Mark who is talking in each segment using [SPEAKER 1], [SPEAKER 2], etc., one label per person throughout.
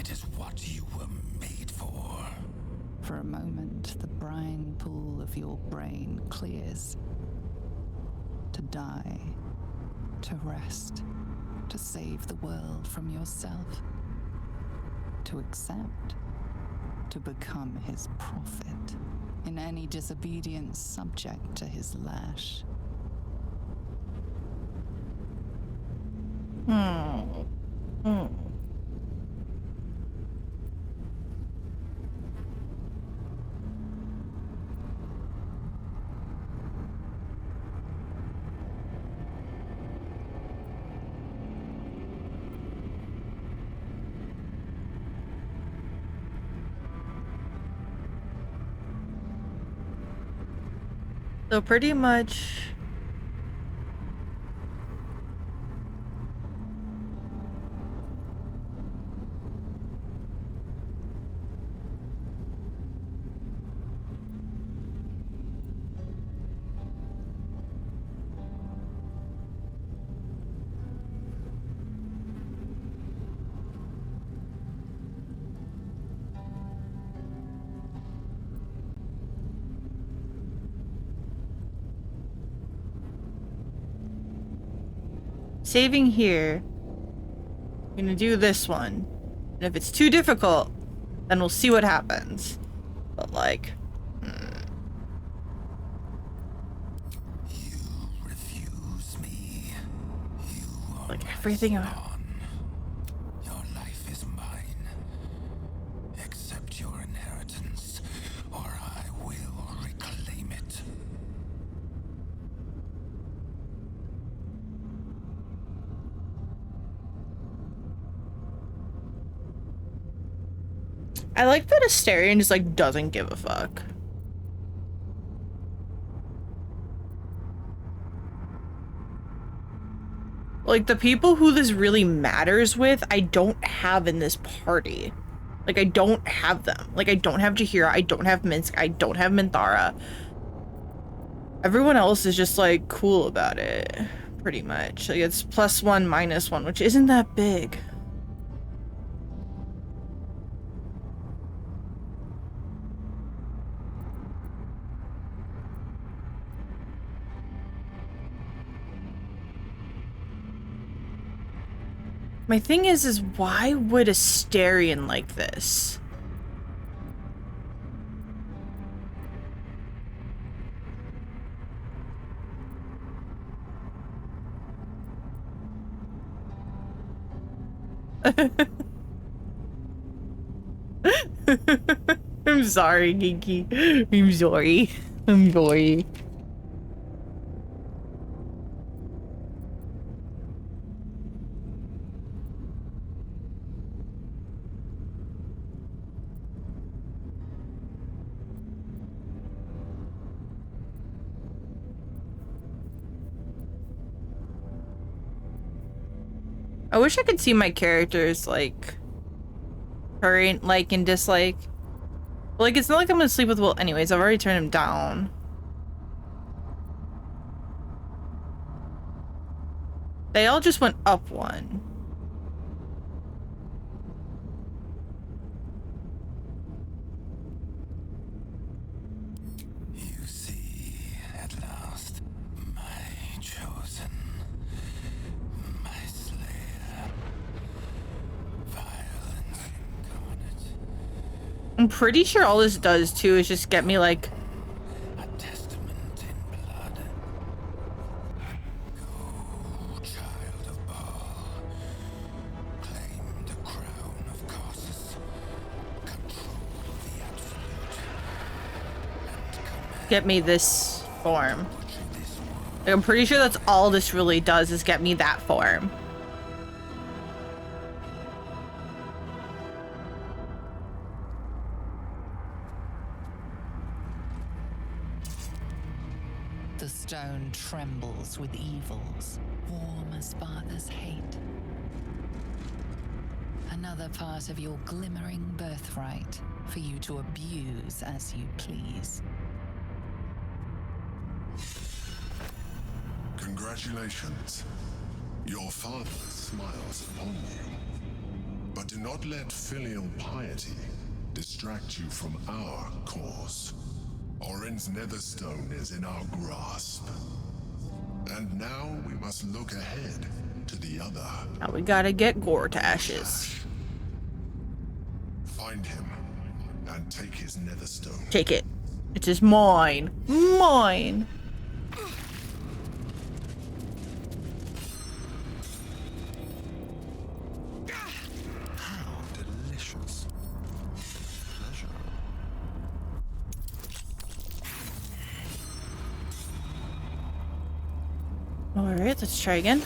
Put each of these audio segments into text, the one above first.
[SPEAKER 1] It is what you were made for.
[SPEAKER 2] For a moment, the brine pool of your brain clears. To die, to rest, to save the world from yourself. To accept, to become his prophet, in any disobedience subject to his lash.
[SPEAKER 3] So pretty much saving here. I'm gonna do this one. And if it's too difficult, then we'll see what happens. But like,
[SPEAKER 1] You refuse me. You are
[SPEAKER 3] like
[SPEAKER 1] my
[SPEAKER 3] everything
[SPEAKER 1] spawn. Your life is mine. Accept your inheritance, or I will reclaim it.
[SPEAKER 3] I like that Asterion just like doesn't give a fuck. Like the people who this really matters with, I don't have in this party. Like I don't have them. Like I don't have Jaheira, I don't have Minsk, I don't have Minthara. Everyone else is just like cool about it, pretty much. Like it's +1, -1, which isn't that big. My thing is why would Asterion like this? I'm sorry, Geeky. I'm sorry. I'm sorry. I wish I could see my characters like current like and dislike. But, like it's not like I'm gonna sleep with Will anyways. I've already turned him down. They all just went up 1.
[SPEAKER 1] You see, at last, my chosen, my slayer, violence incarnate,
[SPEAKER 3] I'm pretty sure all this does too is just get me like
[SPEAKER 1] a testament in blood. Go, child of Baal, claim the crown of Caucasus, control the absolute, and command
[SPEAKER 3] get me this form.
[SPEAKER 1] this world.
[SPEAKER 3] Like, I'm pretty sure that's all this really does is get me that form.
[SPEAKER 2] The stone trembles with evils, warm as father's hate. Another part of your glimmering birthright for you to abuse as you please.
[SPEAKER 4] Congratulations. Your father smiles upon you. But But do not let filial piety distract you from our cause. Orin's netherstone is in our grasp. And now we must look ahead to the other.
[SPEAKER 3] Now we gotta get Gore to ashes.
[SPEAKER 4] Find him and take his netherstone.
[SPEAKER 3] Take it. It is mine. Mine.
[SPEAKER 1] How delicious. Pleasure.
[SPEAKER 3] Alright, let's try again.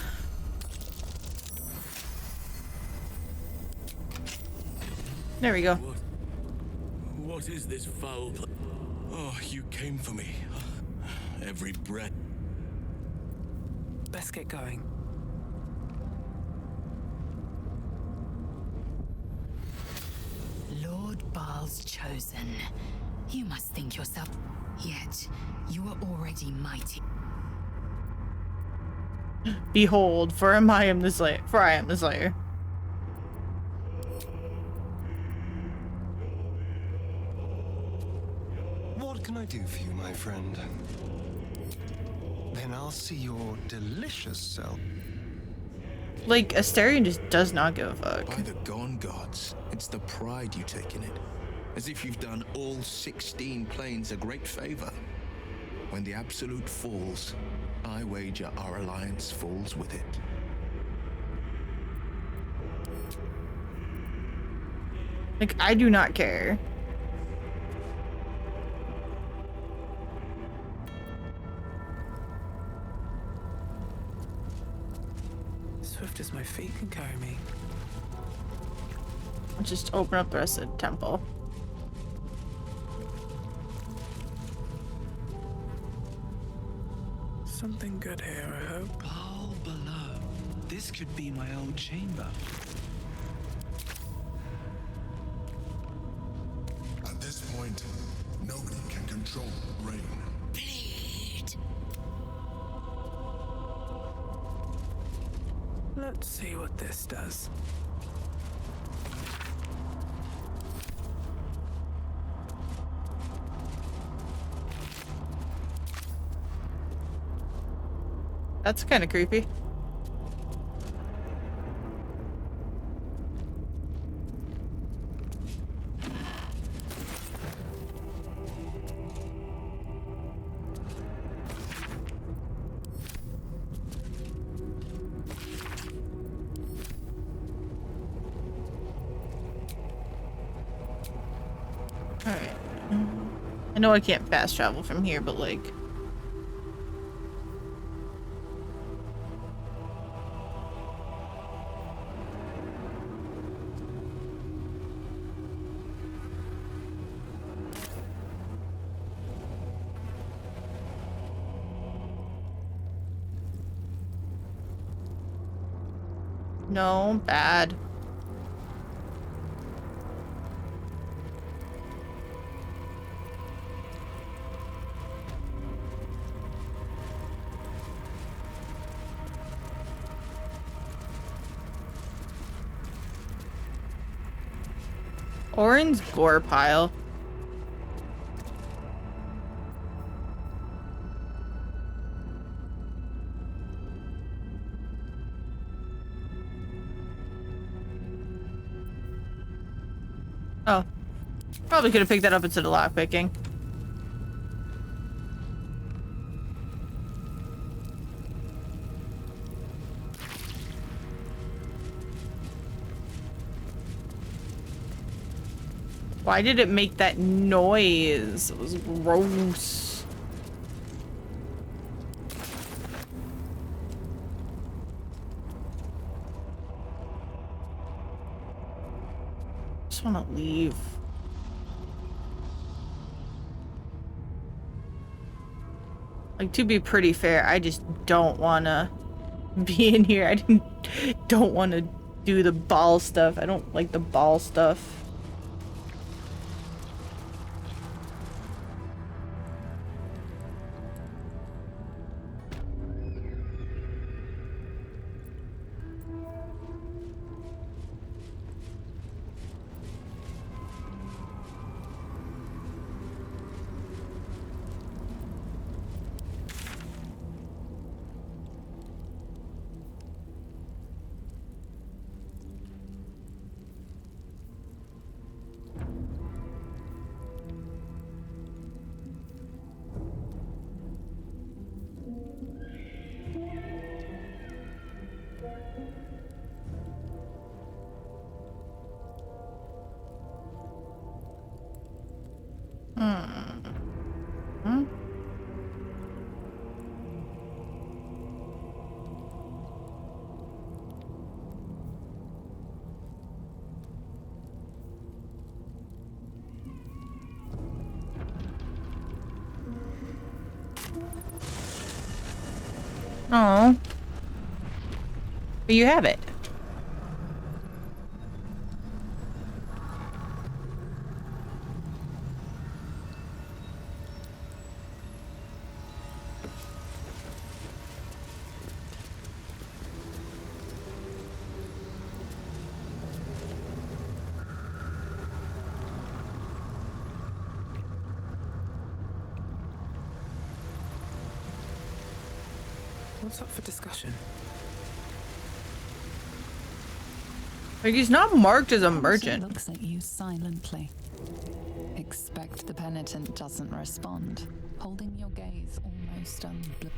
[SPEAKER 3] There we go.
[SPEAKER 5] What is this foul? Oh, you came for me. Every breath.
[SPEAKER 6] Best get going.
[SPEAKER 7] Lord Baal's chosen. You must think yourself. Yet, you are already mighty.
[SPEAKER 3] Behold, for I am the Slayer. For I am the Slayer.
[SPEAKER 1] What can I do for you, my friend? Then I'll see your delicious self.
[SPEAKER 3] Like, Asterion just does not give a fuck.
[SPEAKER 5] By the gone gods, it's the pride you take in it. As if you've done all 16 planes a great favor. When the Absolute falls, I wager our alliance falls with it.
[SPEAKER 3] Like, I do not care.
[SPEAKER 6] Swift as my feet can carry me.
[SPEAKER 3] Let's just open up the rest of the temple.
[SPEAKER 6] Something good here, I hope.
[SPEAKER 8] All below. This could be my old chamber.
[SPEAKER 4] At this point, nobody can control rain.
[SPEAKER 7] Bleed.
[SPEAKER 6] Let's see what this does.
[SPEAKER 3] That's kind of creepy. Alright. I know I can't fast travel from here, but like... No, bad. Orin's gore pile. Oh. Probably could have picked that up instead of lockpicking. Why did it make that noise? It was gross. Just want to leave. Like, to be pretty fair, I just don't want to be in here. Don't want to do the ball stuff. I don't like the ball stuff. Hmm. Oh. But you have it.
[SPEAKER 6] What's up for discussion?
[SPEAKER 3] Like, he's not marked as a
[SPEAKER 2] He
[SPEAKER 3] merchant.
[SPEAKER 2] looks at you silently. Expect the penitent doesn't respond, holding your gaze almost unbl.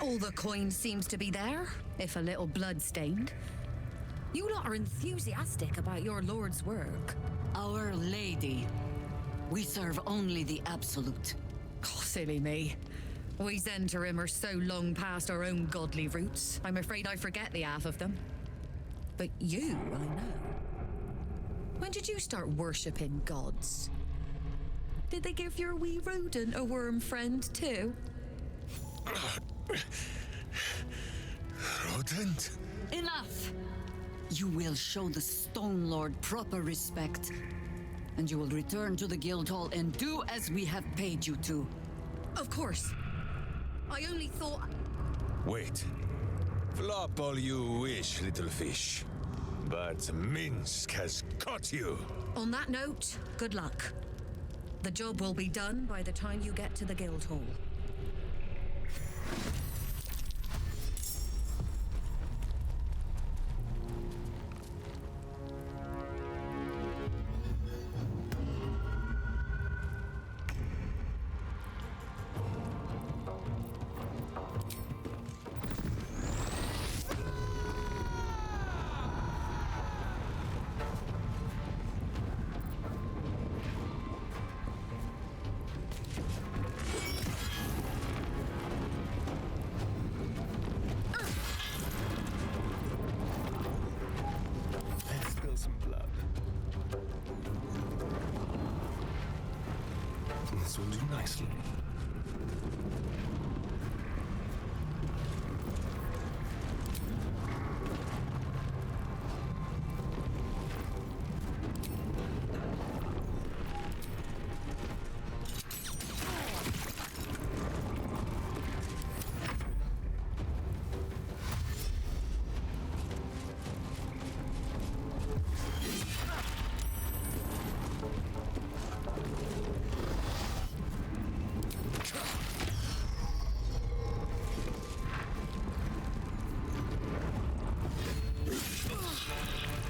[SPEAKER 7] All the coin seems to be there, if a little blood-stained. You lot are enthusiastic about your lord's work.
[SPEAKER 9] Our Lady. We serve only the Absolute.
[SPEAKER 7] Oh, silly me. We Zentarim are so long past our own godly roots, I'm afraid I forget the half of them. But you, I know. When did you start worshipping gods? Did they give your wee rodent a worm friend too?
[SPEAKER 4] Rodent?
[SPEAKER 9] Enough! You will show the Stone Lord proper respect, and you will return to the Guildhall and do as we have paid you to.
[SPEAKER 7] Of course. I only thought...
[SPEAKER 10] Wait. Flop all you wish, little fish. But Minsk has caught you.
[SPEAKER 7] On that note, good luck. The job will be done by the time you get to the Guildhall.
[SPEAKER 1] nicely.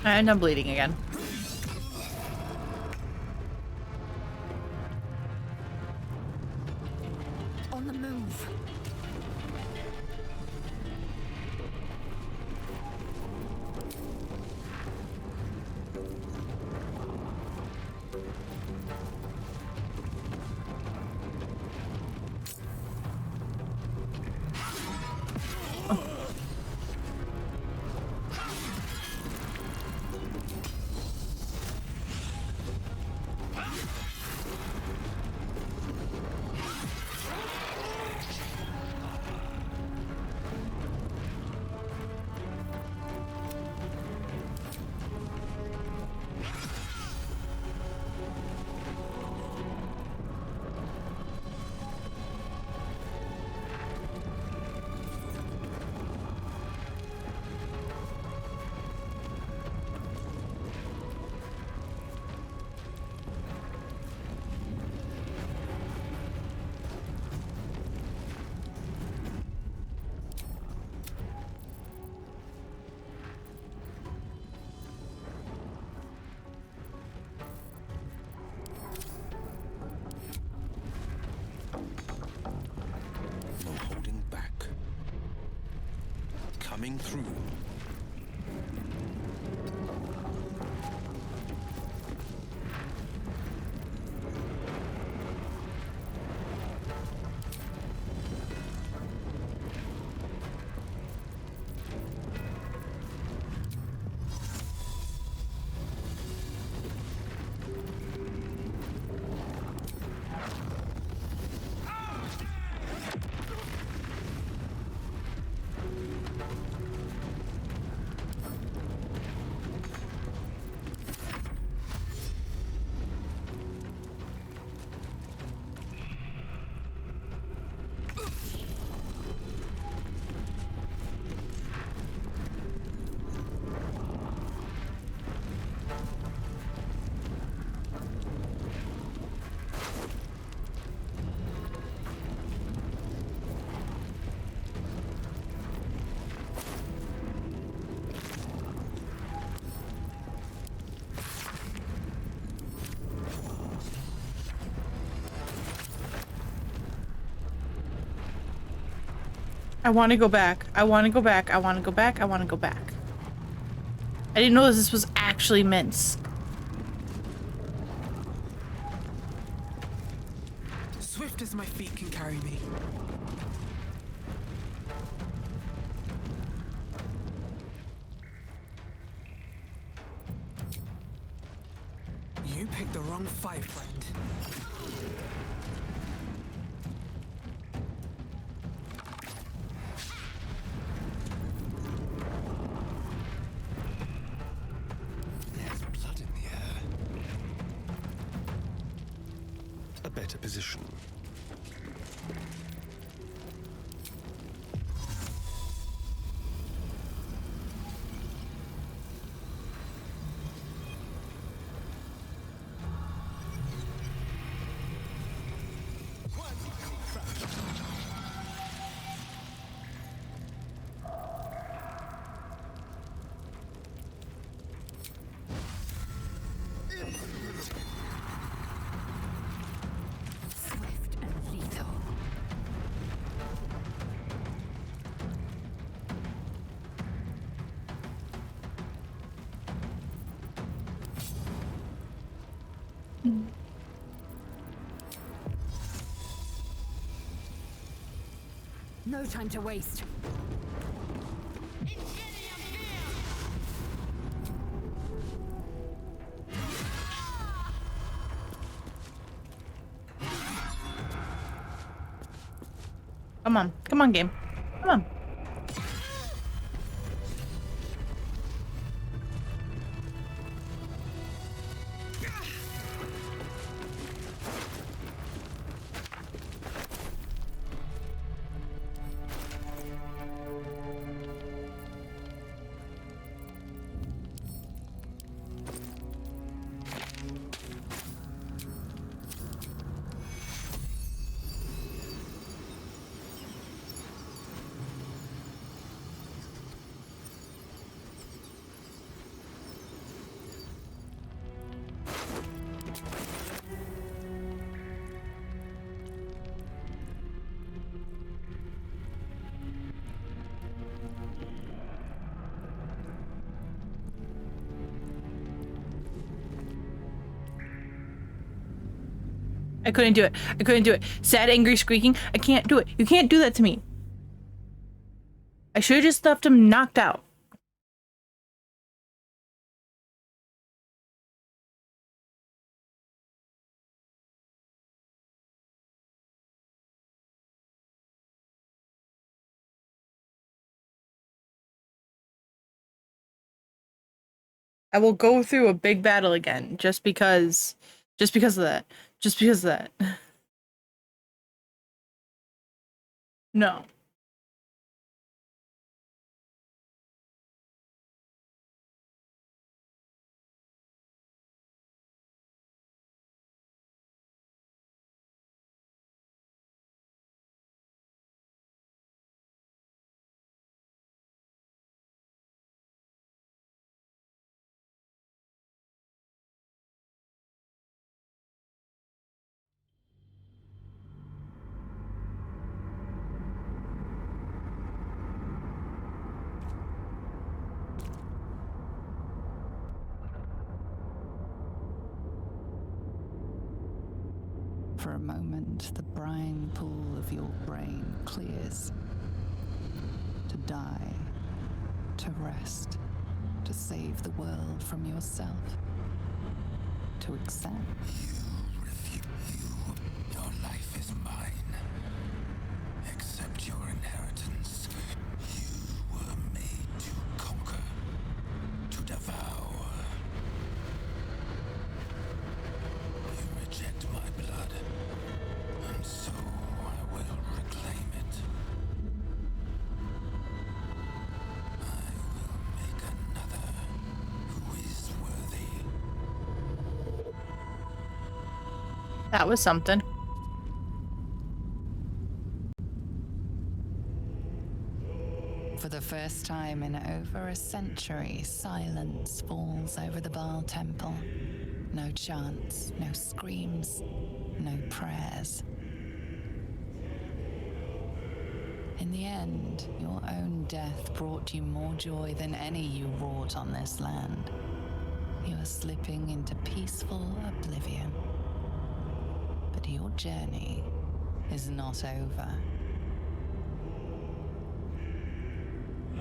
[SPEAKER 3] And I'm bleeding again.
[SPEAKER 9] On the move.
[SPEAKER 5] Coming through.
[SPEAKER 3] I want to go back. I want to go back. I want to go back. I want to go back. I didn't know this was actually Minsk.
[SPEAKER 6] Swift as my feet can carry me. You picked the wrong fight, friend.
[SPEAKER 1] Better position.
[SPEAKER 9] No time to waste.
[SPEAKER 3] Come on. Come on, game. Come on. I couldn't do it. I couldn't do it. Sad, angry, squeaking. I can't do it. You can't do that to me. I should have just left him knocked out. I will go through a big battle again just because of that. Just because of that. No.
[SPEAKER 2] For a moment, the brine pool of your brain clears. To die, to rest, to save the world from yourself, to accept.
[SPEAKER 5] Your life is mine. Accept your inheritance. You were made to conquer, to devour. You reject my blood, and so I will reclaim it. I will make another who is worthy.
[SPEAKER 3] That was something.
[SPEAKER 2] For the first time in over a century, silence falls over the Baal temple. No chants, no screams, no prayers. In the end, your own death brought you more joy than any you wrought on this land. You are slipping into peaceful oblivion. But your journey is not over.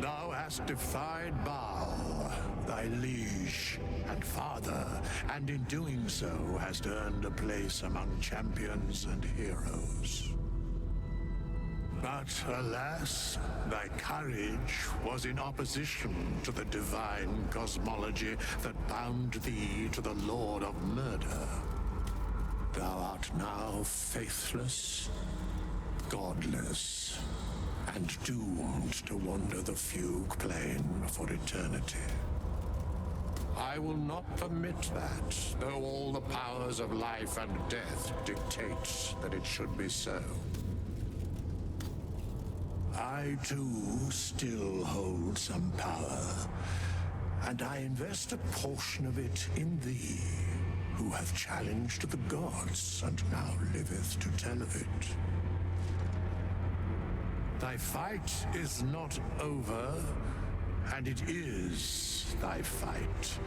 [SPEAKER 11] Thou hast defied Baal, thy liege and father, and in doing so hast earned a place among champions and heroes. But alas, thy courage was in opposition to the divine cosmology that bound thee to the Lord of Murder. Thou art now faithless, godless, and doomed to wander the fugue plane for eternity. I will not permit that, though all the powers of life and death dictate that it should be so. I too still hold some power, and I invest a portion of it in thee, who hath challenged the gods and now liveth to tell of it. Thy fight is not over, and it is thy fight.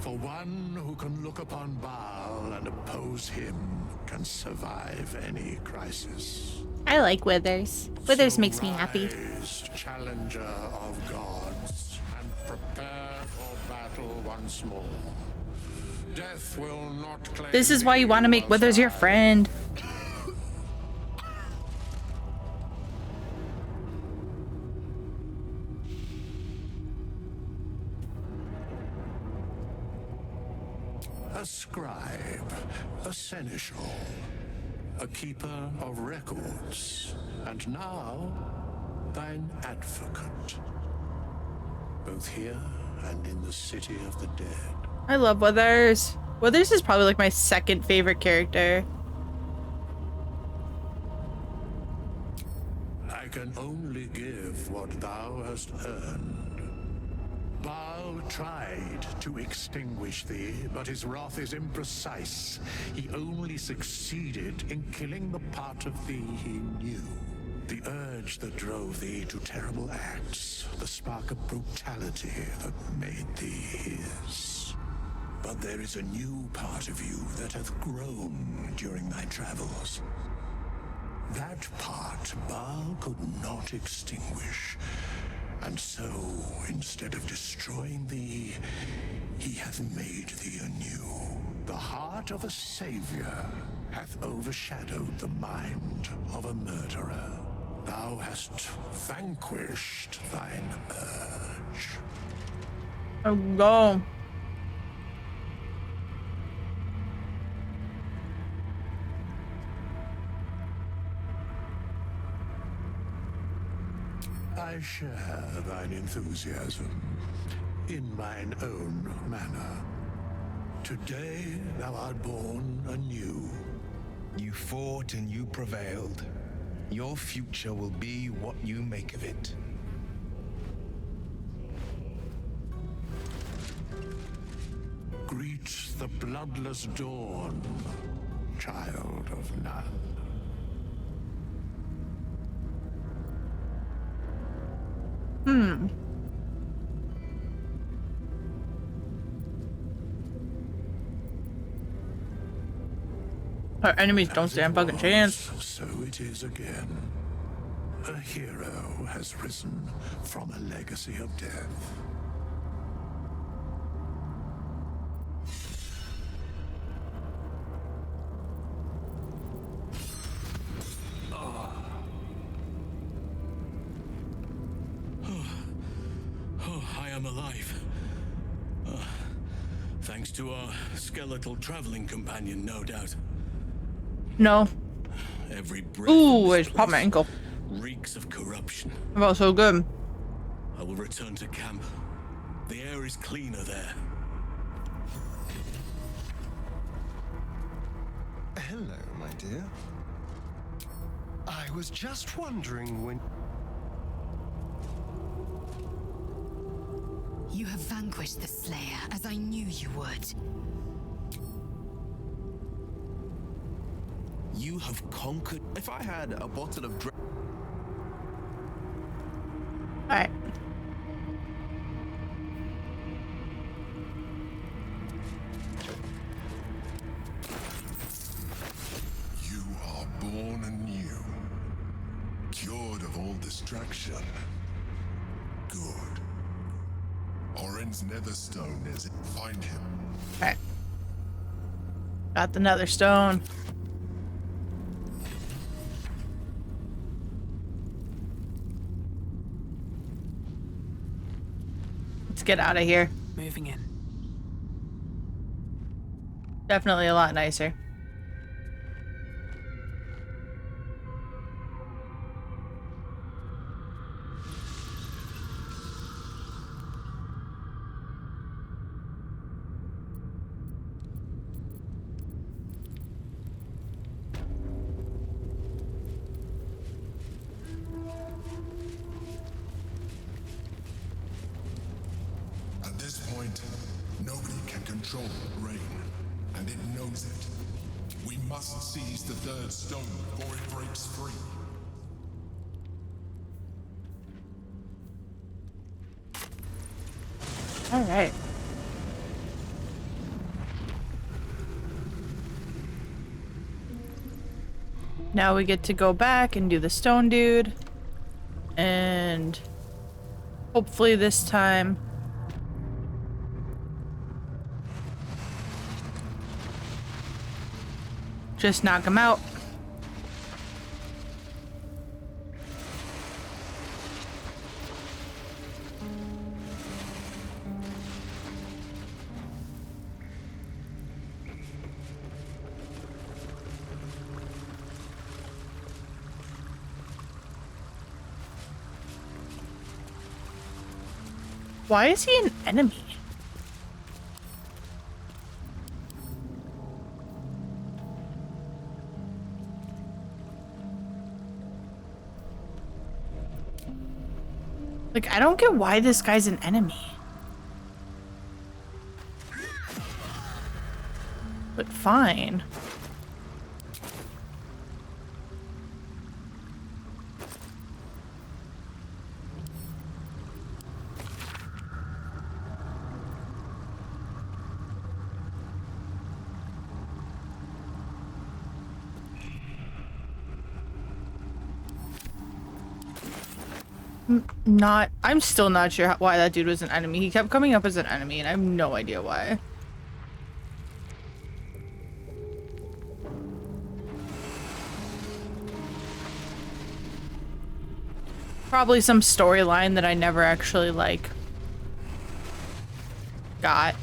[SPEAKER 11] For one who can look upon Baal and oppose him can survive any crisis.
[SPEAKER 3] I like Withers. Withers makes me happy.
[SPEAKER 11] Rise, challenger of gods, and prepare for battle once more. Death will not claim.
[SPEAKER 3] This is why you want to make Withers your friend.
[SPEAKER 11] a scribe, a seneschal, a keeper of records, and now thine advocate, both here and in the city of the dead.
[SPEAKER 3] I love Withers. Withers is probably like my second favorite character.
[SPEAKER 11] I can only give what thou hast earned. Baal tried to extinguish thee, but his wrath is imprecise. He only succeeded in killing the part of thee he knew. The urge that drove thee to terrible acts, the spark of brutality that made thee his. But there is a new part of you that hath grown during thy travels. That part Baal could not extinguish. And so, instead of destroying thee, he hath made thee anew. The heart of a savior hath overshadowed the mind of a murderer. Thou hast vanquished thine urge.
[SPEAKER 3] Oh, go.
[SPEAKER 11] I share thine enthusiasm in mine own manner. Today thou art born anew.
[SPEAKER 5] You fought and you prevailed. Your future will be what you make of it.
[SPEAKER 11] Greet the bloodless dawn, child of none.
[SPEAKER 3] Our enemies don't stand a fucking chance.
[SPEAKER 11] So it is again. A hero has risen from a legacy of death.
[SPEAKER 12] I am alive. Thanks to our skeletal traveling companion, no doubt.
[SPEAKER 3] No.
[SPEAKER 12] Every breath
[SPEAKER 3] Ooh,
[SPEAKER 12] in
[SPEAKER 3] I
[SPEAKER 12] this
[SPEAKER 3] just popped my
[SPEAKER 12] place
[SPEAKER 3] ankle.
[SPEAKER 12] reeks of corruption.
[SPEAKER 3] I felt so good.
[SPEAKER 12] I will return to camp. The air is cleaner there.
[SPEAKER 1] Hello, my dear. I was just wondering when...
[SPEAKER 13] You have vanquished the Slayer, as I knew you would.
[SPEAKER 5] You have conquered. If I had a bottle of
[SPEAKER 3] Alright.
[SPEAKER 4] You are born anew, cured of all distraction. Good. Orin's Netherstone is it. Find him.
[SPEAKER 3] Alright. Got the nether stone. Let's get out of here.
[SPEAKER 6] Moving in.
[SPEAKER 3] Definitely a lot nicer.
[SPEAKER 4] At this point, nobody can control the rain, and it knows it. We must seize the third stone before it breaks free.
[SPEAKER 3] All right. Now we get to go back and do the stone dude. And hopefully this time just knock him out. Why is he an enemy? Like, I don't get why this guy's an enemy. But fine. I'm still not sure why that dude was an enemy. He kept coming up as an enemy and I have no idea why. Probably some storyline that I never actually, like, got.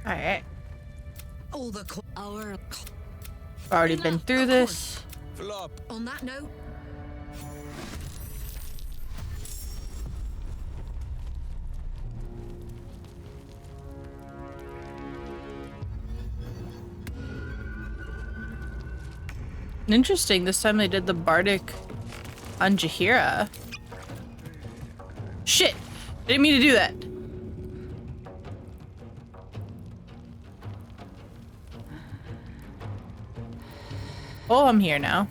[SPEAKER 3] Alright.
[SPEAKER 7] All the
[SPEAKER 3] already been through this.
[SPEAKER 10] Flop.
[SPEAKER 7] On that note.
[SPEAKER 3] Interesting, this time they did the Bardic on Jaheira. Shit! I didn't mean to do that. Oh, I'm here now.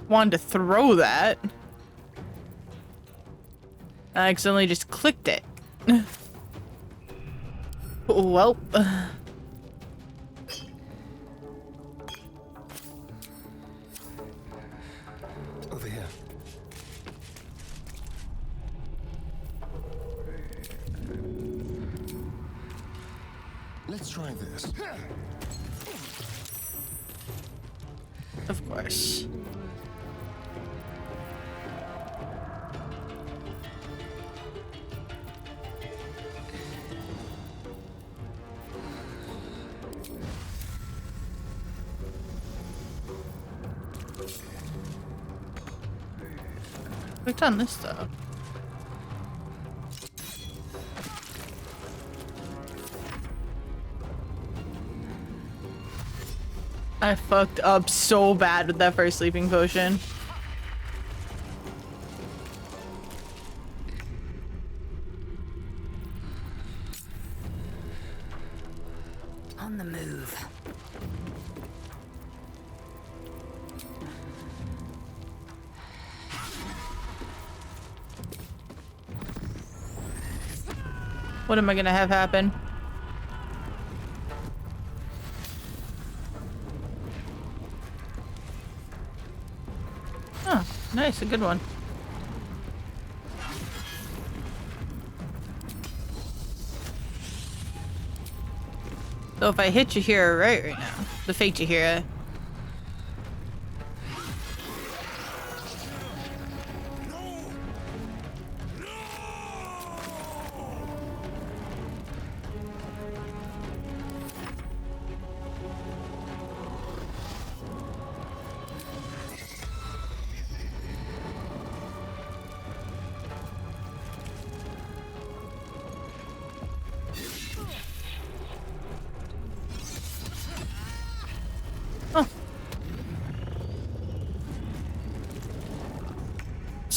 [SPEAKER 3] Wanted to throw that. I accidentally just clicked it. Well.
[SPEAKER 1] Over here. Let's try this.
[SPEAKER 3] Of course. Clicked on this though. I fucked up so bad with that first sleeping potion.
[SPEAKER 13] On the move.
[SPEAKER 3] What am I gonna have happen? Oh, nice, a good one. So if I hit Jaheira right now, the fake Jaheira,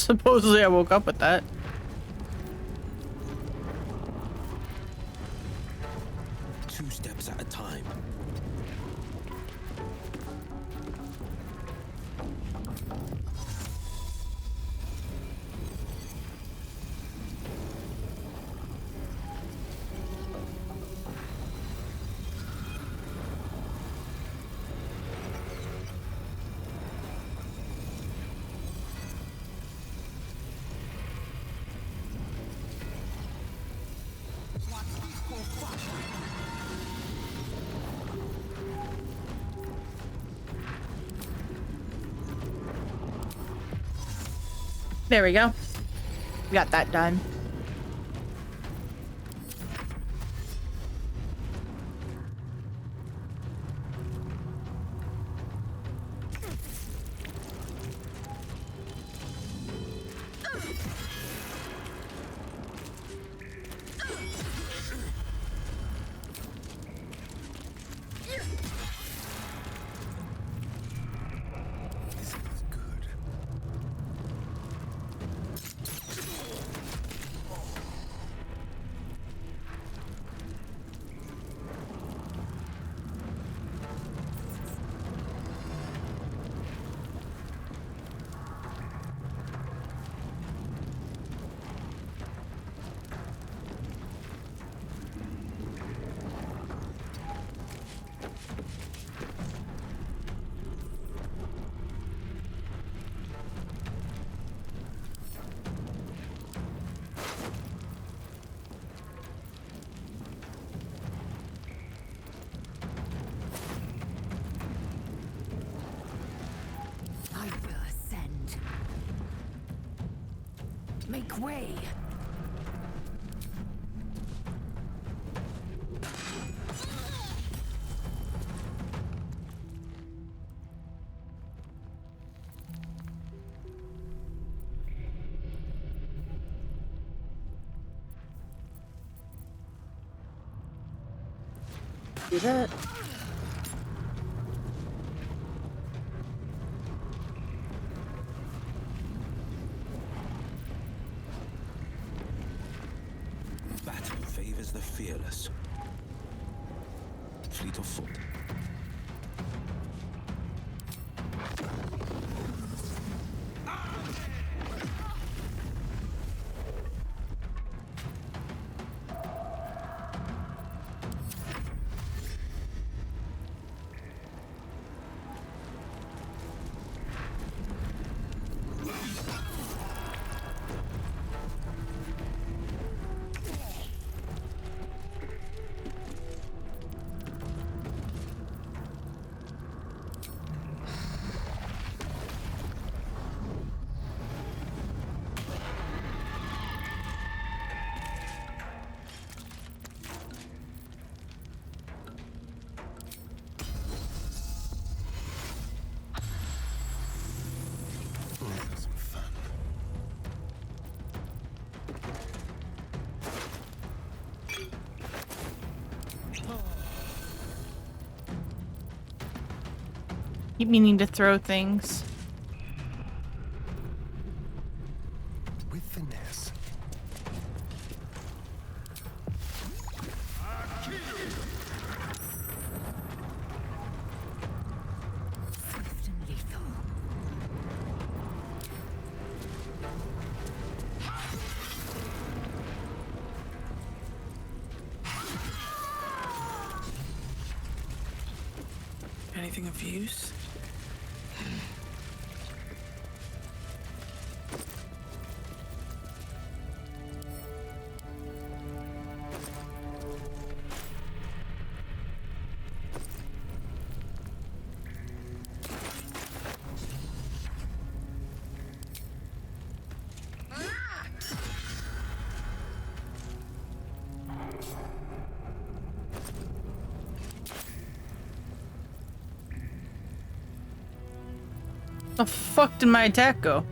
[SPEAKER 3] Supposedly I woke up with that.
[SPEAKER 12] Two steps at a time.
[SPEAKER 3] There we go. Got that done.
[SPEAKER 13] Make way!
[SPEAKER 3] Do that.
[SPEAKER 12] Battle favors the fearless. Fleet of foot.
[SPEAKER 3] Keep meaning to throw things.
[SPEAKER 1] With finesse.
[SPEAKER 13] Swift and lethal.
[SPEAKER 6] Anything of use?
[SPEAKER 3] The fuck did my attack go?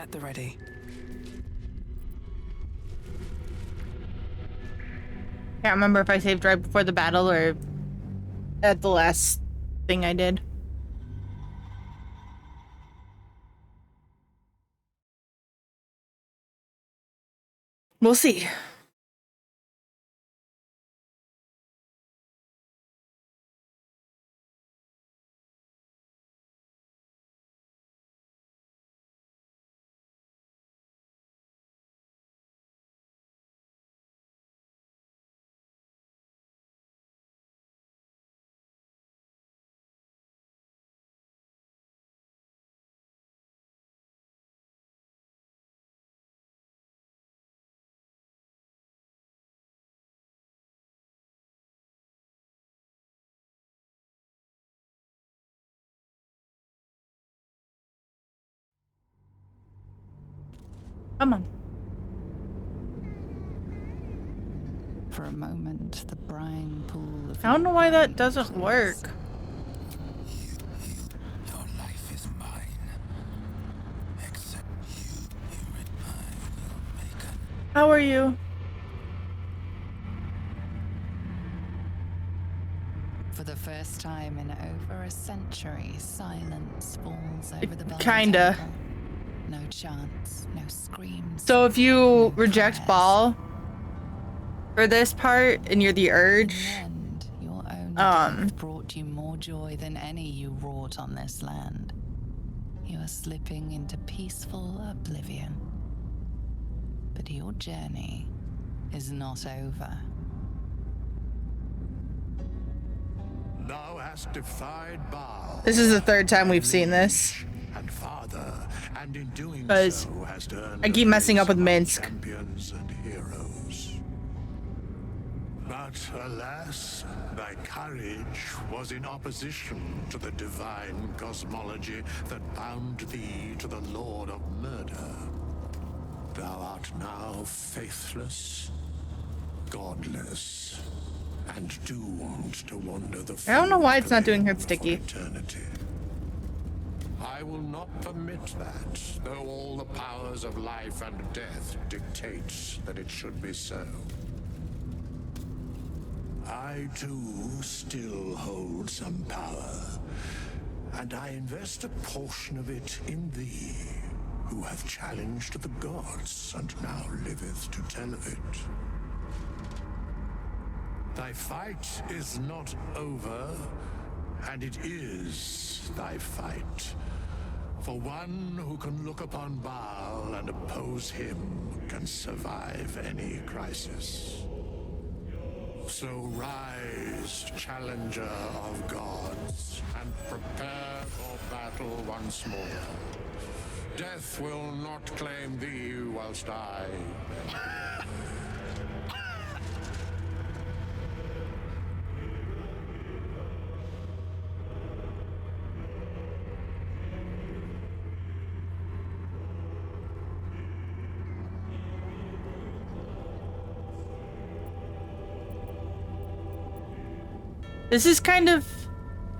[SPEAKER 6] At the ready.
[SPEAKER 3] Can't remember if I saved right before the battle or at the last thing I did. We'll see. Come on.
[SPEAKER 2] For a moment, the brine pool of
[SPEAKER 3] I don't know why that doesn't work.
[SPEAKER 5] Your life is mine. Except you hear it, I will make a...
[SPEAKER 3] How are you?
[SPEAKER 2] For the first time in over a century, silence falls over the Baldur's
[SPEAKER 3] Kinda.
[SPEAKER 2] Temple. No chants, no screams.
[SPEAKER 3] So if you reject Ball for this part and you're the Urge,
[SPEAKER 2] in the end, your own death brought you more joy than any you wrought on this land. You are slipping into peaceful oblivion. But your journey is not over.
[SPEAKER 11] Thou hast defied Baal.
[SPEAKER 3] this is the third time we've seen this.
[SPEAKER 11] And father, and in doing
[SPEAKER 3] Because
[SPEAKER 11] so hast earned
[SPEAKER 3] I keep messing up with Minsk.
[SPEAKER 11] champions and heroes. But alas, thy courage was in opposition to the divine cosmology that bound thee to the Lord of Murder. Thou art now faithless, godless, and doomed to wander the
[SPEAKER 3] I don't know why it's not doing her
[SPEAKER 11] for
[SPEAKER 3] sticky.
[SPEAKER 11] eternity. I will not permit that, though all the powers of life and death dictate that it should be so. I too still hold some power, and I invest a portion of it in thee, who hath challenged the gods and now liveth to tell of it. Thy fight is not over, and it is thy fight. For one who can look upon Baal and oppose him can survive any crisis. So rise, challenger of gods, and prepare for battle once more. Death will not claim thee whilst I...
[SPEAKER 3] This is kind of...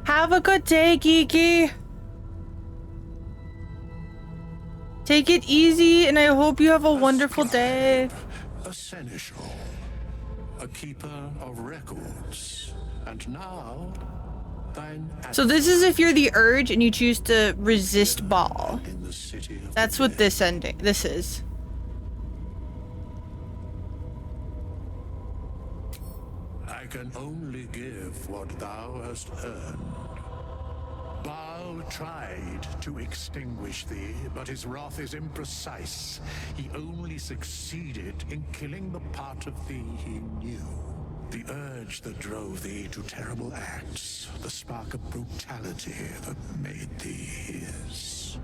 [SPEAKER 3] Have a good day, Geeky. Take it easy, and I hope you have a wonderful day.
[SPEAKER 11] A seneschal, a keeper of records, and now thine...
[SPEAKER 3] So this is if you're the Urge and you choose to resist Ball.
[SPEAKER 11] in the city of
[SPEAKER 3] That's what this is.
[SPEAKER 11] I can only give what thou hast earned. Baal tried to extinguish thee, but his wrath is imprecise. He only succeeded in killing the part of thee he knew. The urge that drove thee to terrible acts, the spark of brutality that made thee his.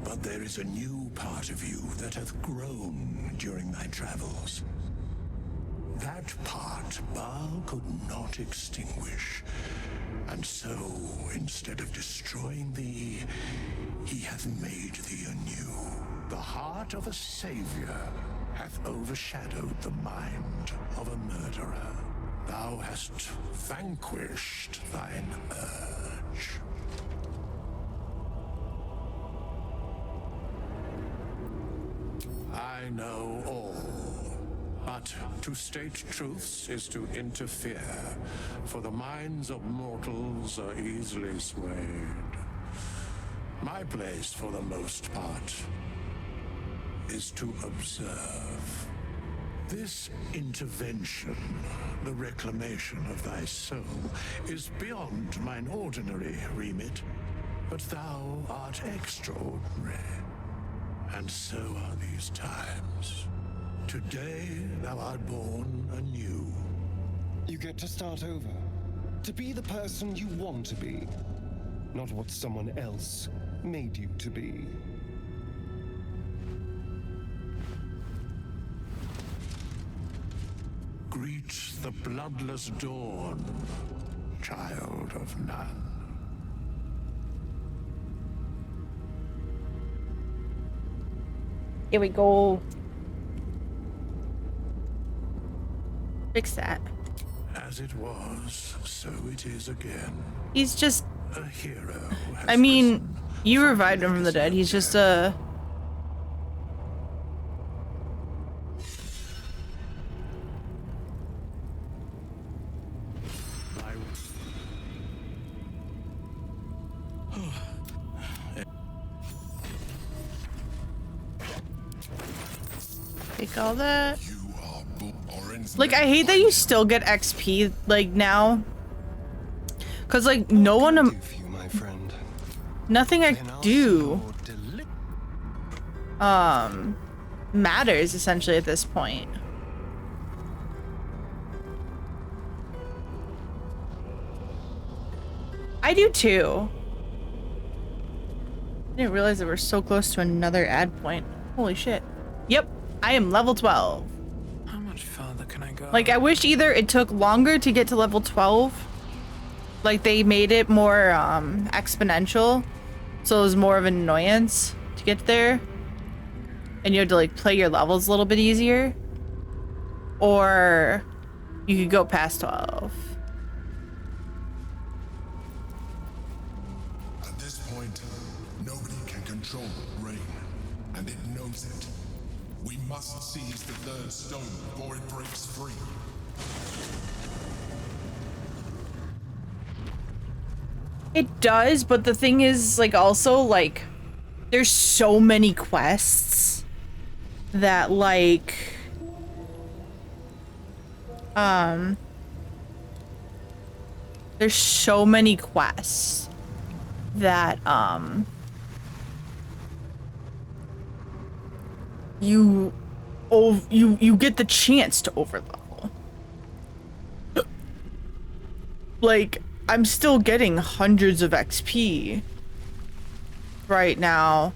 [SPEAKER 11] But there is a new part of you that hath grown during thy travels. That part Baal could not extinguish, and so, instead of destroying thee, he hath made thee anew. The heart of a savior hath overshadowed the mind of a murderer. Thou hast vanquished thine urge. I know all. But to state truths is to interfere, for the minds of mortals are easily swayed. My place, for the most part, is to observe. This intervention, the reclamation of thy soul, is beyond mine ordinary remit, but thou art extraordinary. And so are these times. Today thou art born anew.
[SPEAKER 1] You get to start over. To be the person you want to be. Not what someone else made you to be.
[SPEAKER 11] Greet the bloodless dawn, child of none.
[SPEAKER 3] Here we go. Fix that.
[SPEAKER 11] As it was, so it is again.
[SPEAKER 3] He's just...
[SPEAKER 11] A hero.
[SPEAKER 3] I mean, you revived him from the dead. He's just a... Take all that. Like, I hate that you still get XP, like, now. Cause, like, no one... Nothing I do... matters, essentially, at this point. I do, too. I didn't realize that we're so close to another ad point. Holy shit. Yep, I am level 12.
[SPEAKER 8] How much further can I go?
[SPEAKER 3] Like, I wish either it took longer to get to level 12, like they made it more exponential, so it was more of an annoyance to get there, and you had to like play your levels a little bit easier, or you could go past 12.
[SPEAKER 4] At this point, nobody can control rain, and it knows it. We must seize the third stone before it breaks free.
[SPEAKER 3] It does, but the thing is, like, also, like, there's so many quests that, like, there's so many quests that, you get the chance to overlevel. Like, I'm still getting hundreds of XP right now.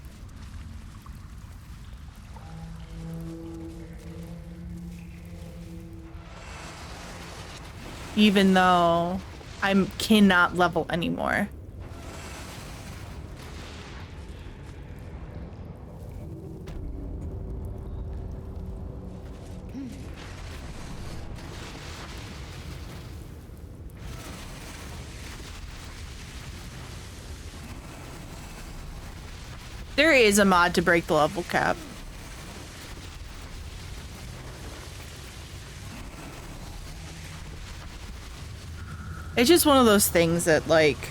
[SPEAKER 3] Even though I cannot level anymore. There is a mod to break the level cap. It's just one of those things that, like,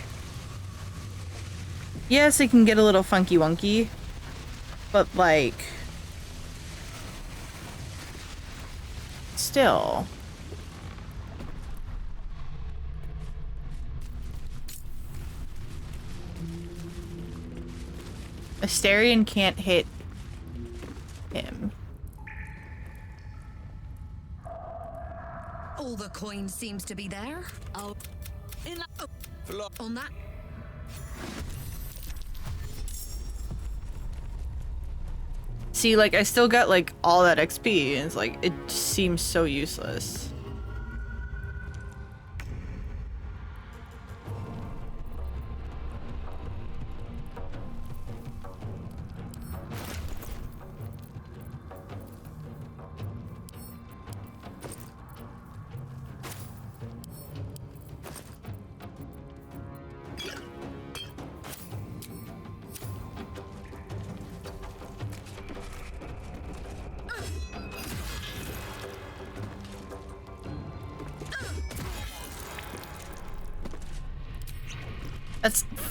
[SPEAKER 3] yes, it can get a little funky wonky, but, like, still. Asterion can't hit him.
[SPEAKER 7] All the coin seems to be there. On that.
[SPEAKER 3] See, like, I still got, like, all that XP, and it's like, it just seems so useless.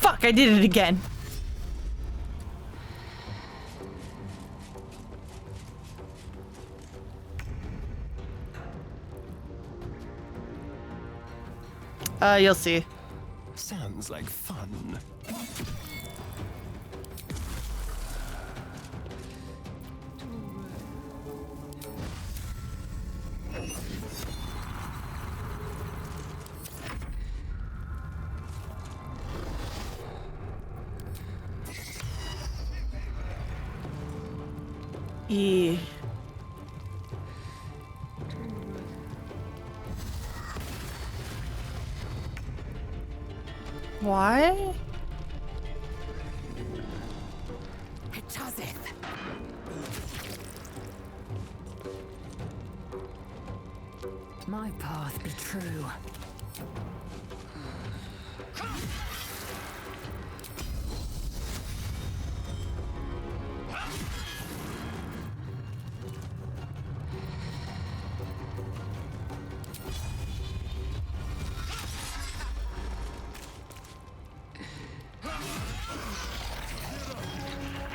[SPEAKER 3] Fuck, I did it again. You'll see.
[SPEAKER 1] Sounds like fun.
[SPEAKER 3] Yeah. Why?
[SPEAKER 13] It doesn't. My path be true.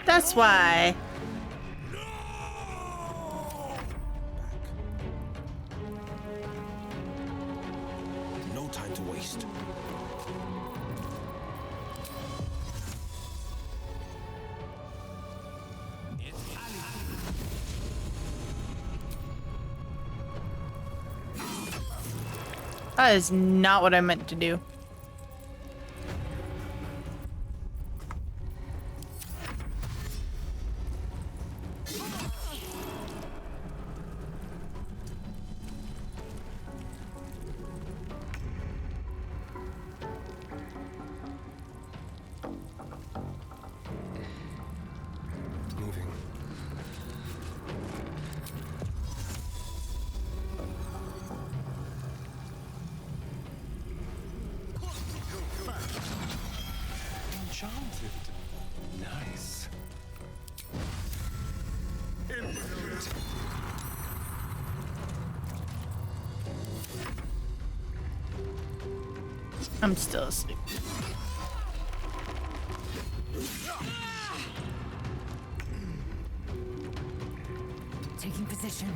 [SPEAKER 3] That's why.
[SPEAKER 12] No time to waste.
[SPEAKER 3] That is not what I meant to do.
[SPEAKER 1] Moving. Enchanted. Nice.
[SPEAKER 3] I'm still asleep.
[SPEAKER 13] Taking position.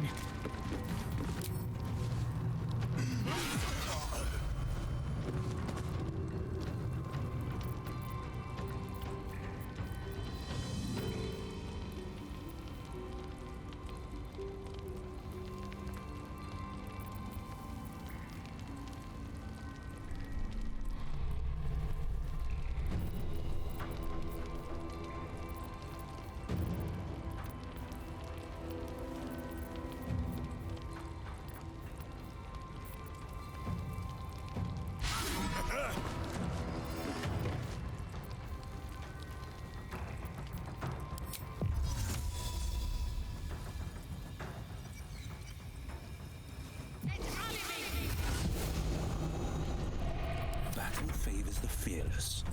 [SPEAKER 12] Battle favors the fearless.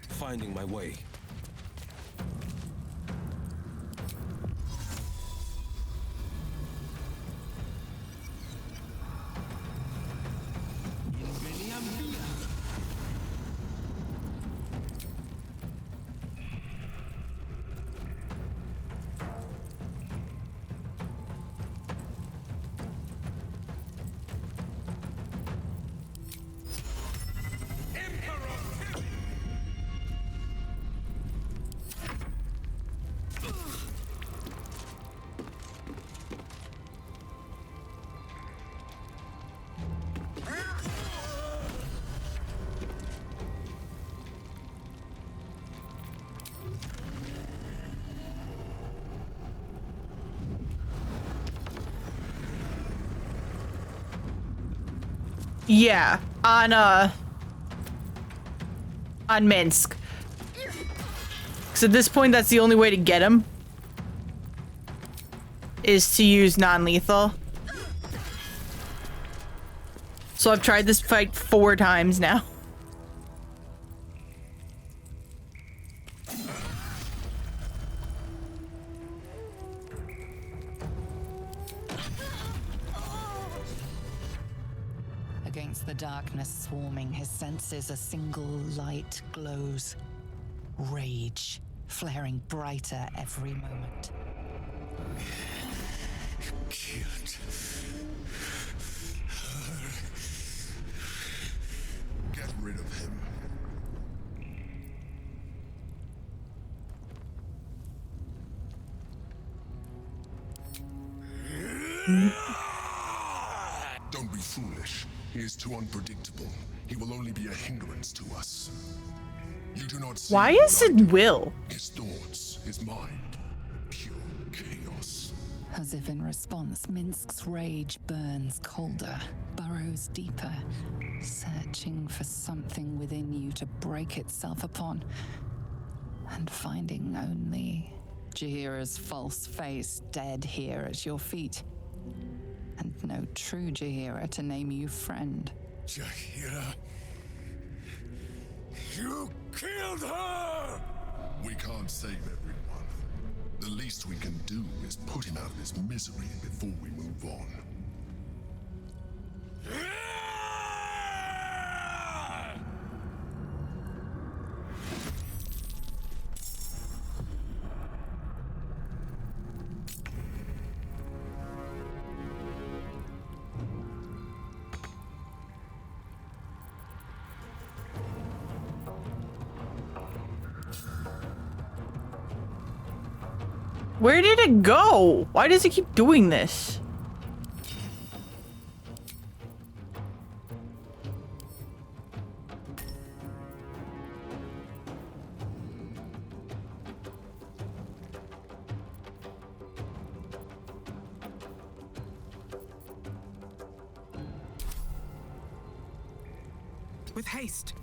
[SPEAKER 12] Finding my way.
[SPEAKER 3] Yeah, on Minsk. So at this point, that's the only way to get him. Is to use non-lethal. So I've tried this fight 4 times now.
[SPEAKER 2] Against the darkness swarming his senses, a single light glows. Rage, flaring brighter every moment.
[SPEAKER 4] Killed her. Get rid of him. Don't be foolish. He is too unpredictable. He will only be a hindrance to us. You do not see.
[SPEAKER 3] Why is it Will?
[SPEAKER 4] His thoughts, his mind, pure chaos.
[SPEAKER 2] As if in response, Minsk's rage burns colder, burrows deeper, searching for something within you to break itself upon, and finding only Jahira's false face dead here at your feet, and no true Jahira to name you friend.
[SPEAKER 4] Jahira, you killed her! We can't save everyone. The least we can do is put him out of his misery before we move on.
[SPEAKER 3] Where did it go? Why does it keep doing this?
[SPEAKER 6] With haste.